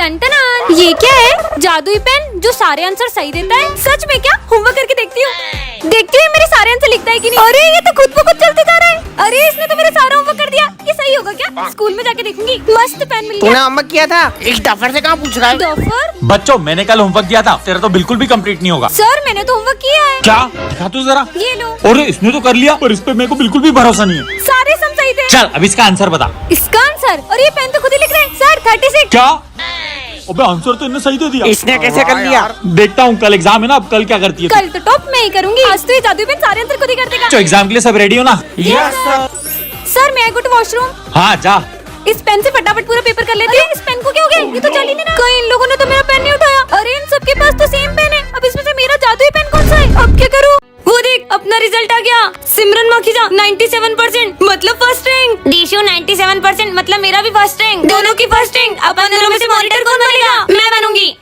Ton ये क्या है? जादुई पेन जो सारे आंसर सही देता है। सच में क्या? होमवर्क करके देखती हूँ मेरे सारे आंसर लिखता है कि नहीं। अरे ये तो खुद ब खुद चलते जा रहा है। अरे इसने तो मेरा सारा होमवर्क कर दिया। ये सही होगा क्या? स्कूल में जाके देखूंगी। मस्त पेन मिल गया। तूने होमवर्क किया था? इस डफर से कहाँ पूछ रहा है? डफर? बच्चों मैंने कल होमवर्क किया था, तेरा तो बिल्कुल भी कंप्लीट नहीं होगा। सर मैंने तो होमवर्क किया है। क्या? दिखा तू जरा। ये लो। अरे इसने तो कर लिया, पर इस पे मेरे को बिल्कुल भी भरोसा नहीं है। सारे सम सही थे। चल अब इसका आंसर बता। इसका आंसर? और ये पेन तो खुद ही लिख रहे हैं सर। 36। क्या? अबे आंसर तो इन्हें सही दे दिया। इसने कैसे कर लिया? देखता हूँ कल एग्जाम है ना, अब कल क्या करती है। कल तो टॉप मैं ही करूंगी। आज तो ये जादुई पेन सारे आंसर खुद ही कर देगा। तो एग्जाम के लिए सब रेडी हो ना? Yes sir. सर मैं गो टू वॉशरूम। हाँ जा। इस पेन से फटाफट पूरा पेपर कर लेती हूँ। इस पेन को क्या हो गया? ये तो चल ही नहीं रहा। कहीं इन लोगों ने तो मेरा पेन नहीं उठाया। अरे इन सबके पास तो सेम पेन है। अब इसमें से मेरा जादुई पेन कौन सा है? अब क्या करूँ? वो देख अपना रिजल्ट आ गया। सिमरन माखीजा 97% मतलब फर्स्ट रैंक। डीशू 97% मतलब मेरा भी फर्स्ट रैंक। दोनों की फर्स्ट रैंक। अपन दोनों में से मॉनिटर कौन बनेगा? मैं बनूंगी।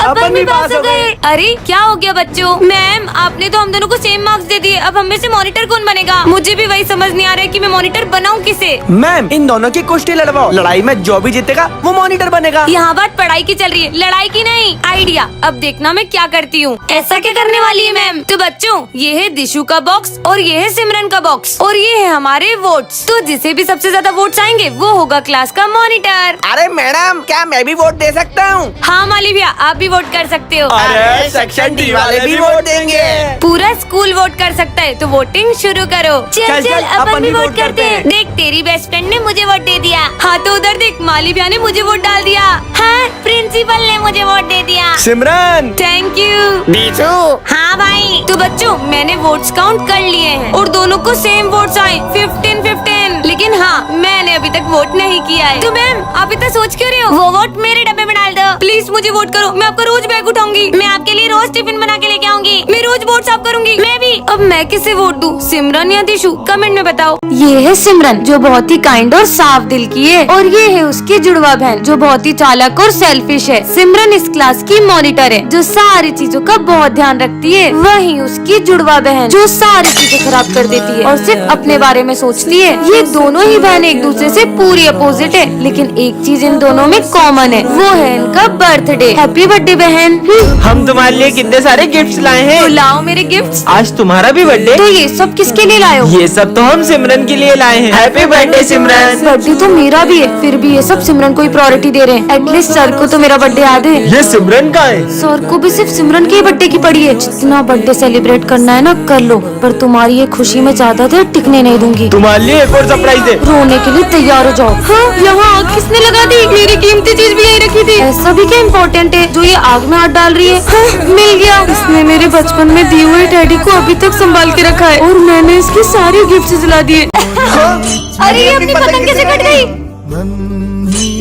अपन भी पास हो गए। अरे क्या हो गया बच्चों? मैम आपने तो हम दोनों को सेम मार्क्स दे दिए। अब हम में से मॉनिटर कौन बनेगा? मुझे भी वही समझ नहीं आ रहा है कि मैं मॉनिटर बनाऊं किसे। मैम इन दोनों की कुश्ती लड़वाओ। लड़ाई में जो भी जीतेगा वो मॉनिटर बनेगा। यहाँ बात पढ़ाई की चल रही है, लड़ाई की नहीं। आइडिया। अब देखना मैं क्या करती हूँ। ऐसा क्या करने वाली है मैम? तो बच्चों ये है दिशु का बॉक्स और ये है सिमरन का बॉक्स और ये है हमारे वोट्स। तो जिसे भी सबसे ज्यादा वोट्स आएंगे वो होगा क्लास का मॉनिटर। अरे मैडम क्या मैं भी वोट दे सकता हूँ? हाँ माली भैया आप भी वोट कर सकते हो। अरे सेक्शन डी वाले भी वोट देंगे। पूरा स्कूल वोट कर सकता है तो वोटिंग शुरू करो। चल अपन भी वोट करते हैं। देख तेरी बेस्ट फ्रेंड ने मुझे वोट दे दिया। हाँ तो उधर देख माली भैया ने मुझे वोट डाल दिया। हाँ प्रिंसिपल ने मुझे वोट दे दिया। सिमरन थैंक यू। बीचू। हाँ भाई। तो बच्चों मैंने वोट्स काउंट कर लिए हैं और दोनों को सेम वोट्स आए 15-15। लेकिन हाँ मैंने अभी तक वोट नहीं किया है। तो मैम आप इतना सोच क्यों रहे हो? वो वोट मेरे डब्बे में डाल दो प्लीज। मुझे वोट करो। मैं आपका रोज बैग उठाऊंगी। मैं आपके लिए रोज टिफिन बना के लेके आऊंगी। मैं रोज वोट साफ करूंगी। मैं भी। अब मैं किसे वोट दूं? सिमरन या दिशु? कमेंट में बताओ। ये है सिमरन जो बहुत ही काइंड और साफ दिल की है और ये है उसकी जुड़वा बहन जो बहुत ही चालाक और सेल्फिश है। सिमरन इस क्लास की मॉनिटर है जो सारी चीजों का बहुत ध्यान रखती है। वहीं उसकी जुड़वा बहन जो सारी चीजें खराब कर देती है और सिर्फ अपने बारे में सोचती है। ये दोनों ही बहन एक दूसरे से पूरी अपोजिट है लेकिन एक चीज इन दोनों में कॉमन है, वो है इनका बर्थडे। हैप्पी बर्थडे बहन। हम तुम्हारे लिए कितने सारे गिफ्ट्स लाए हैं। तो लाओ मेरे गिफ्ट्स। आज तुम्हारा भी बर्थडे। तो ये सब किसके लिए लाए हो? ये सब तो हम सिमरन के लिए लाए हैं। हैप्पी बर्थडे सिमरन। बर्थडे तो मेरा भी है फिर भी ये सब सिमरन को ही प्रायोरिटी दे रहे हैं। एटलीस्ट सर को तो मेरा बर्थडे याद है। ये सिमरन का है। सर को भी सिर्फ सिमरन के ही बर्थडे की पड़ी है। जितना बर्थडे सेलिब्रेट करना है ना कर लो, पर तुम्हारी ये खुशी में ज्यादा देर टिकने नहीं दूंगी। तुम्हारे लिए एक और सरप्राइज है। रोने के लिए तैयार हो जाओ। हाँ यहाँ आग किसने लगा दी? मेरी कीमती चीज भी यही रखी थी। ऐसा भी क्या इम्पोर्टेंट है जो ये आग में हाथ डाल रही है? हाँ, मिल गया। इसने मेरे बचपन में दिए हुए टेडी को अभी तक संभाल के रखा है और मैंने इसकी सारी गिफ्ट जला दिए। अरे ये अपनी पतंग कैसे कट गई?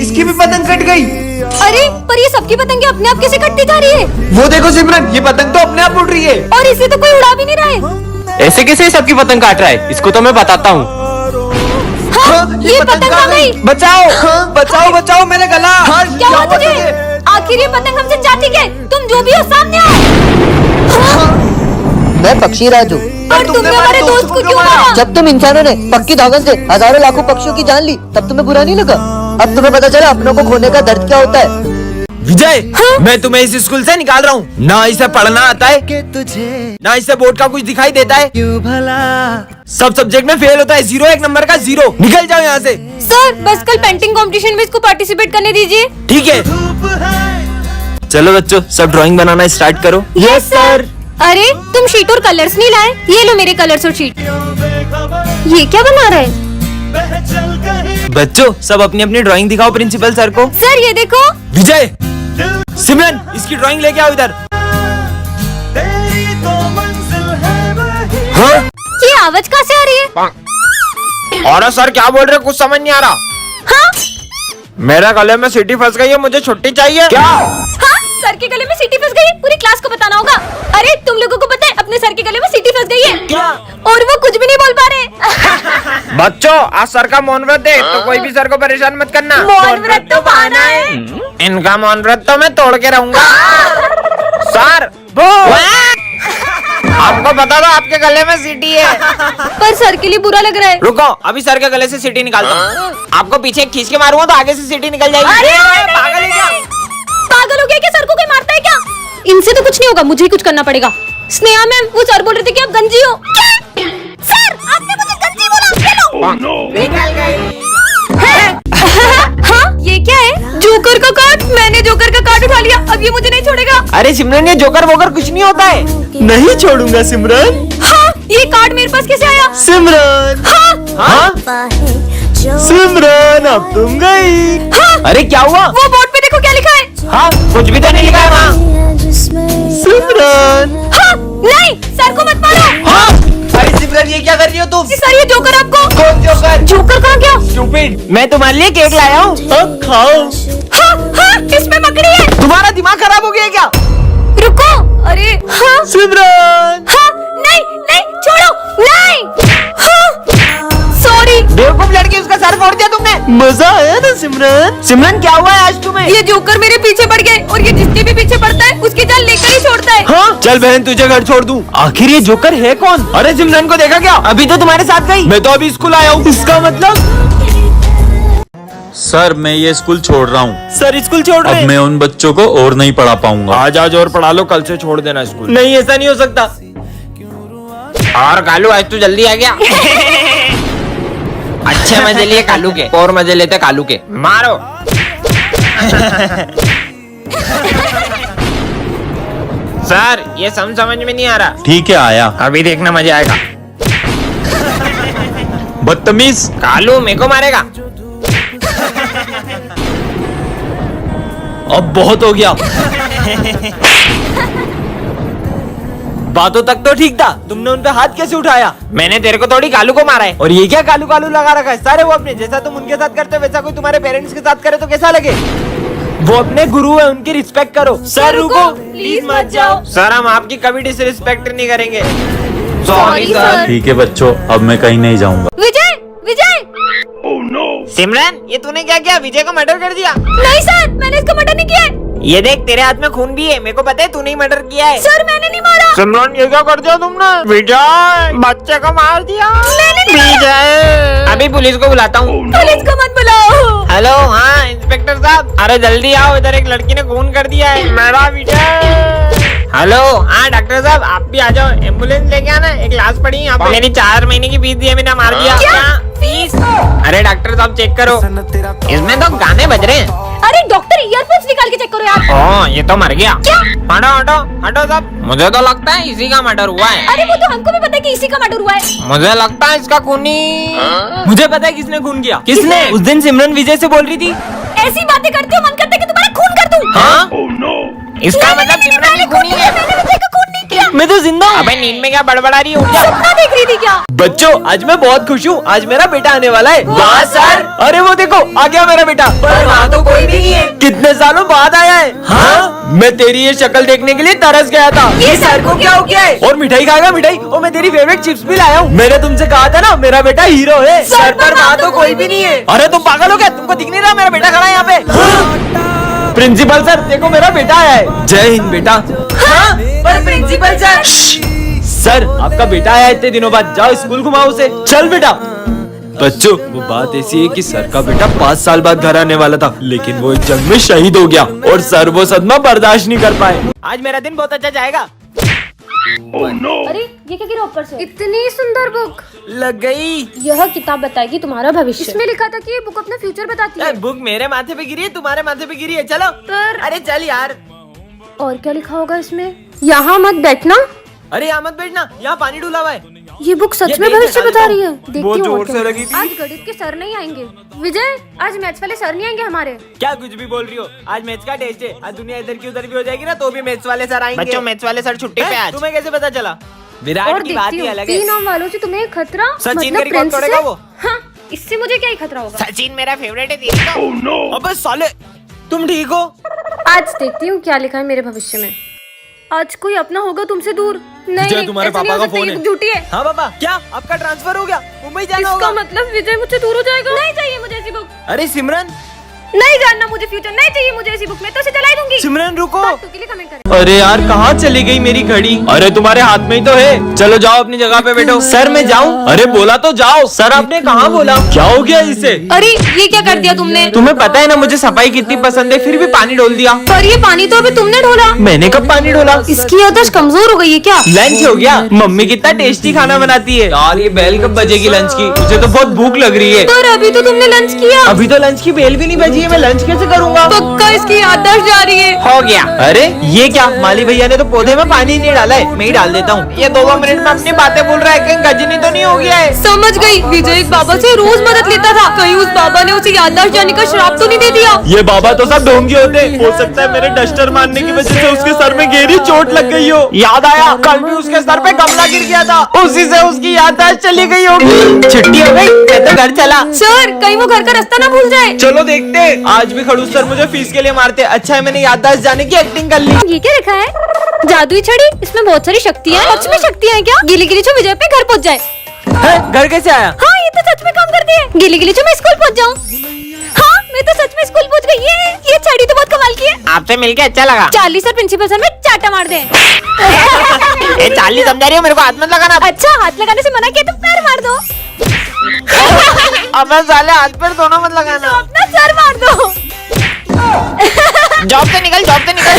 इसकी भी पतंग कट गई। अरे पर ये सबकी पतंगे अपने आप कैसे कटती जा रही है? वो देखो सिमरन ये पतंग तो अपने आप उड़ रही है। और इसे तो कोई उड़ा भी नहीं रहा है। ऐसे कैसे सबकी पतंग काट रहा है? इसको तो मैं बताता हूँ। हाँ, ये पतंग आ गई। बचाओ बचाओ बचाओ मेरा गला। क्या हुआ तुझे? आखिर ये पतंग हमसे जाती क्या? तुम जो भी हो सामने आओ। मैं पक्षी राजू। और तुमने हमारे दोस्त को क्यों मारा? जब तुम इंसानों ने पक्की धागन से हजारों लाखों पक्षियों की जान ली तब तुम्हें बुरा नहीं लगा? अब तुम्हें पता चला अपनों को खोने का दर्द क्या होता है। विजय मैं तुम्हें इस स्कूल से निकाल रहा हूँ। ना इसे पढ़ना आता है ना इसे बोर्ड का कुछ दिखाई देता है। सब सब्जेक्ट में फेल होता है। 0 एक नंबर का 0। निकल जाओ यहाँ से। सर बस कल पेंटिंग कंपटीशन में इसको पार्टिसिपेट करने दीजिए। ठीक है चलो बच्चों सब ड्राइंग बनाना स्टार्ट करो। Yes sir. अरे तुम शीट और कलर्स नहीं लाए? ये लो मेरे कलर्स और शीट। ये क्या बना रहा है? बच्चों सब अपनी अपनी ड्राइंग दिखाओ प्रिंसिपल सर को। सर ये देखो। विजय सिमरन इसकी ड्राइंग लेके आओ इधर। हाँ? ये आवाज कहाँ से आ रही है? और सर क्या बोल रहे? कुछ समझ नहीं आ रहा। हाँ? मेरा गले में सीटी फंस गई है, मुझे छुट्टी चाहिए। क्या? हाँ? सर के गले में सीटी फंस गई है? पूरी क्लास को बताना होगा। अरे तुम लोगों को पता है अपने सर के गले में सीटी फंस गई है? क्या? और वो कुछ भी नहीं बोल पा रहे। बच्चों आज सर का मौन व्रत है तो कोई भी सर को परेशान मत करना। मौन व्रत तो बहाना है। इनका मौन व्रत तो मैं तोड़ के रहूंगा। सर आपको बता दो आपके गले में सीटी है। पर सर के लिए बुरा लग रहा है। रुको अभी सर के गले से सीटी निकालता हूँ। आपको पीछे खींच के मारूंगा तो आगे से सीटी निकल जाएगी। अरे पागल है क्या? होगा, मुझे ही कुछ करना पड़ेगा। स्नेहा मैम, वो सर बोल रहे थे कि आप गंजी हो। सर, आपने मुझे गंजी बोला। निकल गई। हाँ, ये क्या है? जोकर का कार्ड। मैंने जोकर का कार्ड उठा लिया, अब ये मुझे नहीं छोड़ेगा। अरे सिमरन, ये जोकर वोकर कुछ नहीं होता है। नहीं छोड़ूंगा सिमरन। हाँ, ये कार्ड मेरे पास कैसे आया? सिमरन। हाँ? सिमरन, अब तुम गई। हाँ, अरे क्या हुआ? वो बोर्ड पे देखो क्या लिखा है। हाँ, कुछ भी तो नहीं लिखा है वहाँ। सिमरन। हाँ, नहीं, सर को मत मारो। हाँ? अरे सिमरन, ये क्या कर रही हो तुम? सर, ये जोकर आपको। कौन जोकर? जोकर कहाँ गया? स्टूपिड, मैं तुम्हारे लिए केक लाया हूँ। अब खाओ। हाँ, हाँ, इसमें मकड़ी है। तुम्हारा दिमाग खराब हो गया क्या? रुको। अरे हाँ, सिमरन। हाँ, नहीं, नहीं, छोड़ो, नहीं। हाँ, सॉरी। बेवकूफ लड़की, उसका सर फोड़ दिया तुमने। मजा आया ना सिमरन? सिमरन, क्या हुआ है आज तुम्हें? ये जोकर मेरे पीछे पड़ गए और ये जिसके भी पीछे पड़ता है उसकी जान लेकर ही छोड़ता है। हाँ? चल बहन, तुझे घर छोड़ दूं। आखिर ये जोकर है कौन? अरे सिमरन को देखा क्या? अभी तो तुम्हारे साथ गई। मैं तो अभी स्कूल आया हूँ। इसका मतलब? सर मैं ये स्कूल छोड़ रहा हूँ। सर स्कूल छोड़ रहे अब हैं? मैं उन बच्चों को और नहीं पढ़ा पाऊंगा। आज और पढ़ा लो, कल से छोड़ देना स्कूल। नहीं, ऐसा नहीं हो सकता। और कालू, आज तू जल्दी आ गया। अच्छे मजे लिए कालू के, और मजे लेते कालू के। मारो। सर, ये समझ में नहीं आ रहा। ठीक है, आया। अभी देखना मजा आएगा। बदतमीज। कालू मेरे को मारेगा। अब बहुत हो गया। बातों तक तो ठीक था, तुमने उन पे हाथ कैसे उठाया? मैंने तेरे को थोड़ी कालू को मारा है। और ये क्या कालू कालू लगा रखा है? सारे वो अपने जैसा तुम उनके साथ करते हो वैसा कोई तुम्हारे पेरेंट्स के साथ करे तो कैसा लगे? वो अपने गुरु है, उनकी रिस्पेक्ट करो। सर रुको, प्लीज मत जाओ। सर, हम आपकी कभी डिसरिस्पेक्ट नहीं करेंगे। Sorry, sir. ठीक है बच्चों, अब मैं कहीं नहीं जाऊंगा। विजय, विजय। सिमरन, ये तूने क्या किया? विजय को मर्डर कर दिया। नहीं सर, मैंने इसका मर्डर नहीं किया है। ये देख, तेरे हाथ में खून भी है। मेरे को पता है तूने ही मर्डर किया है। सर, मैंने नहीं मारा। सिमरन, ये क्या कर दिया तुमने? विजय, बच्चे को मार दिया। मैंने नहीं मारा। विजय, अभी पुलिस को बुलाता हूँ। पुलिस को मत बुलाओ। हेलो, हाँ इंस्पेक्टर साहब, अरे जल्दी आओ, इधर एक लड़की ने खून कर दिया है। मेरा विजय। हेलो, हाँ डॉक्टर साहब, आप भी आ जाओ। एम्बुलेंस लेके आना, एक लाश पड़ी यहाँ पे। मेरी 4 महीने की फीस दिए, मैंने मार दिया। क्या? फीस? अरे डॉक्टर साहब, चेक करो, इसमें तो गाने बज रहे हैं। अरे डॉक्टर, ईयरफोन्स निकाल के चेक करो यार। ओ, ये तो मर गया। क्या? हटो हटो हटो साहब, मुझे तो लगता है इसी का मर्डर हुआ है। अरे वो तो हमको भी पता है कि इसी का मर्डर हुआ है। मुझे लगता है इसका खूनी। मुझे पता है किसने खून किया। किसने? उस दिन सिमरन विजय से बोल रही थी। ऐसी बातें करते हो, मन करता है कि तुम्हारा खून कर दूं। हाँ? इसका मतलब नहीं, सिमरन ही खूनी है। मैंने विजय का खून नहीं किया। मैं तो जिंदा हूँ। अबे नींद में क्या बड़बड़ा रही हो? सपना देख रही थी क्या? बच्चों, आज मैं बहुत खुश हूँ, आज मेरा बेटा आने वाला है। वाह सर! अरे वो देखो, आ गया मेरा बेटा। पर वहाँ तो कोई भी नहीं है। कितने सालों बाद आया है। हाँ? मैं तेरी ये शक्ल देखने के लिए तरस गया था। ये सर को क्या हो गया है? और मिठाई खाएगा मिठाई? और मैं तेरी फेवरेट चिप्स भी लाया हूँ। मैंने तुमसे कहा था ना, मेरा बेटा हीरो है। सर पर वहाँ तो कोई भी नहीं है। अरे तुम पागल हो क्या? तुमको दिख नहीं रहा मेरा बेटा खड़ा है यहाँ पे? प्रिंसिपल सर, देखो मेरा बेटा आया है। जय हिंद बेटा। हाँ? पर प्रिंसिपल सर। सर, आपका बेटा आया इतने दिनों बाद, जाओ स्कूल घुमाओ उसे। चल बेटा। बच्चों, वो बात ऐसी है कि सर का बेटा 5 साल बाद घर आने वाला था, लेकिन वो एक जंग में शहीद हो गया और सर वो सदमा बर्दाश्त नहीं कर पाए। आज मेरा दिन बहुत अच्छा जाएगा। अरे ये क्या गिरा ऊपर से? इतनी सुंदर बुक। लग गई। यह किताब बताएगी तुम्हारा भविष्य। इसमें लिखा था कि ये बुक अपना फ्यूचर बताती है। बुक मेरे माथे पे गिरी है, तुम्हारे माथे पे गिरी है। चलो। अरे चल यार। और क्या लिखा होगा इसमें? यहाँ मत बैठना। अरे यहाँ मत बैठना, यहाँ पानी डूला हुआ है। ये बुक सच ये में देख भविष्य निकाल बता दो। रही है। देखती बहुत हूँ जोर और से क्या। लगी थी। आज गणित के सर नहीं आएंगे। विजय, आज मैथ्स वाले सर नहीं आएंगे हमारे। क्या कुछ भी बोल रही हो? आज मैथ्स का टेस्ट है। आज दुनिया इधर की उधर भी हो जाएगी ना, तो भी मैथ्स वाले सर आएंगे। बच्चों, मैथ्स वाले सर छुट्टी पे आज। तुम्हें कैसे पता चला? विराट और की बात देखती ही हूँ अलग है। 3 नाम वालों से तुम्हें खतरा। सचिन मतलब का रिकॉर्ड प्रिंस तोड़ेगा से? वो। हाँ, इससे मुझे क्या ही खतरा होगा। सचिन मेरा फेवरेट है, तेरी तो। अबे साले, तुम ठीक हो? आज देखती हूँ क्या लिखा है मेरे भविष्य में। आज कोई अपना होगा तुमसे दूर। नहीं, विजय, तुम्हारे ऐसा नहीं पापा हो का सकता, फोन ये है। झूठी है। हाँ पापा, क्या आपका ट्रांसफर हो गया? मुंबई जाना इसका होगा? मतलब विजय मुझसे दूर हो जाएगा। नहीं चाहिए मुझे ऐसी बुक। अरे सिमरन, नहीं जानना मुझे फ्यूचर। नहीं चाहिए मुझे ऐसी बुक। मैं तो इसे जला ही दूंगी। सिमरन रुको। के लिए कमेंट कर। अरे यार कहाँ चली गई मेरी घड़ी? अरे तुम्हारे हाथ में ही तो है। चलो जाओ अपनी जगह पे बैठो। सर मैं जाऊँ? अरे बोला तो जाओ। सर आपने कहाँ बोला? क्या हो गया इसे? अरे ये क्या कर दिया तुमने? तुम्हें पता है ना मुझे सफाई कितनी पसंद है, फिर भी पानी डोल दिया। पर ये पानी तो अभी तुमने ढोला। मैंने कब पानी डोला? इसकी याददाश्त कमजोर हो गई है क्या? लंच हो गया। मम्मी कितना टेस्टी खाना बनाती है यार। ये बेल कब बजेगी लंच की? मुझे तो बहुत भूख लग रही है। पर अभी तो तुमने लंच किया। अभी तो लंच की बेल भी नहीं बजी है, मैं लंच कैसे करूँगा? पक्का इसकी याददाश्त जा रही है। हो गया। अरे ये क्या, माली भैया ने तो पौधे में पानी नहीं डाला है, मैं ही डाल देता हूँ। ये 2 मिनट में अपनी बातें बोल रहा है, कहीं गजनी तो नहीं हो गया है? समझ गई। विजय एक बाबा से रोज मदद लेता था, कहीं उस बाबा ने उसे याददाश्त जाने का श्राप तो नहीं दे दिया? ये बाबा तो सब ढोंगी होते। हो सकता है मेरे डस्टर मारने की वजह से उसके सर में गहरी चोट लग गई हो। याद आया, कल भी उसके सर पे गमला गिर गया था, उसी से उसकी याददाश्त चली गई होगी। छुट्टी हो गई, मैं तो घर चला। सर कहीं वो घर का रास्ता ना भूल जाए। चलो देखते हैं। आज भी खड़ूस सर मुझे फीस के लिए मारते। अच्छा है मैंने याददाश्त जाने की एक्टिंग कर ली। ये क्या रखा है? जादुई छड़ी। इसमें बहुत सारी शक्तियाँ हैं। सच में शक्तियाँ हैं क्या? गिली गिली छो विजय पे घर पहुँच जाए। घर कैसे आया? हाँ ये तो सच में काम करती है। गिली गिली छो मैं स्कूल पहुँच जाऊँ। हाँ मैं तो सच में स्कूल पहुँच गई। ये छड़ी तो बहुत कमाल की है। आपसे मिलके अच्छा लगा। चार्ली सर प्रिंसिपल सर में चाटा मार दे। ए चार्ली समझा रही हो मेरे को हाथ मत लगाना। अच्छा हाथ लगाने से मना किया तो पैर मार दो। अब साले हाथ पैर दोनों मत लगाना। अपना सर मार दो। जॉब से निकल, जॉब से निकल।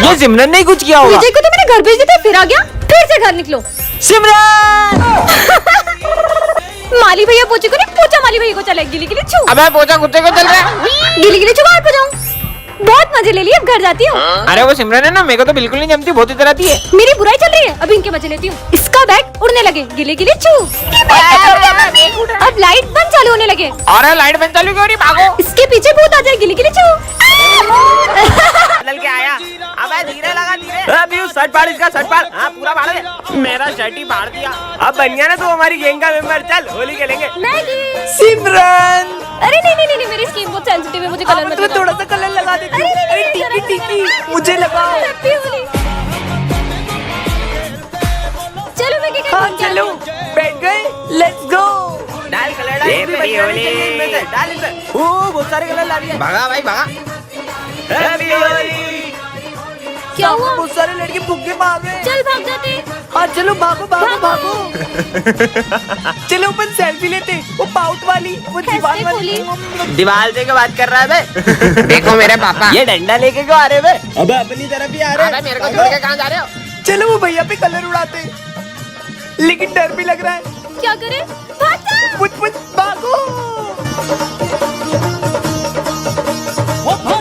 ये सिमरन ने कुछ किया होगा। विजय को तो मैंने घर भेज दिया था, फिर आ गया। फिर से घर निकलो। सिमरन माली भैया पोछे को नहीं, पोछा माली भैया को चले। गिली गिली छू। अबे पोछा कुत्ते को चल रहा है। गिली गिली छू बाहर पे जाऊँ। बहुत मजे ले लिए, अब घर जाती हूँ। अरे वो सिमरन है ना, मेरे को तो बिल्कुल नहीं जमती, बहुत इतराती है। मेरी बुराई चल रही है, अभी इनके मजे लेती हूँ। इसका बैग उड़ने लगे। गिली गिली छू। अब लाइट बंद चालू होने लगे। अरे लाइट बंद चालू क्यों नहीं? भागो। इसके पीछे भूत आ जाए। गिली गिली छू। बदल के आया। अबे धीरे लगा, धीरे। शर्ट फाड़ इसका, शर्ट फाड़। हाँ पूरा फाड़ दे। मेरा शर्ट ही फाड़ दिया। अब बन गया ना तू हमारी गैंग का मेंबर। चल होली खेलेंगे। मैगी। सिमरन अरे नहीं, मेरी स्किन बहुत सेंसिटिव है, मुझे कलर मत लगाओ। थोड़ा सा कलर लगा देती हूँ। अरे टिकी टिकी मुझे लगाओ। हैप्पी होली। चलो मैगी का फोन चलो बैठ गए, लेट्स गो। डाल कलर डाल। ये मेरी होली। इनमें से डाल इसमें। बहुत सारे कलर ला दिए। भागा भाई भागा। हैप्पी होली। क्या हुआ? बहुत सारे लड़के फुग्गे मार रहे हैं। चल भाग जाते। हाँ चलो भागो भागो भागो। भागो। चलो अपन सेल्फी लेते। वो पाउट वाली, वो दीवार वाली। दीवार से क्या बात कर रहा है बे? देखो मेरे पापा, ये डंडा लेके क्यों आ रहे बे? अब अपनी तरफ ही आ रहे। अबे मेरे को छोड़ के कहाँ जा रहे हो? चलो वो भैया पे कलर उड़ाते, लेकिन डर भी लग रहा है। क्या करे? भाग जा। कुछ भागो।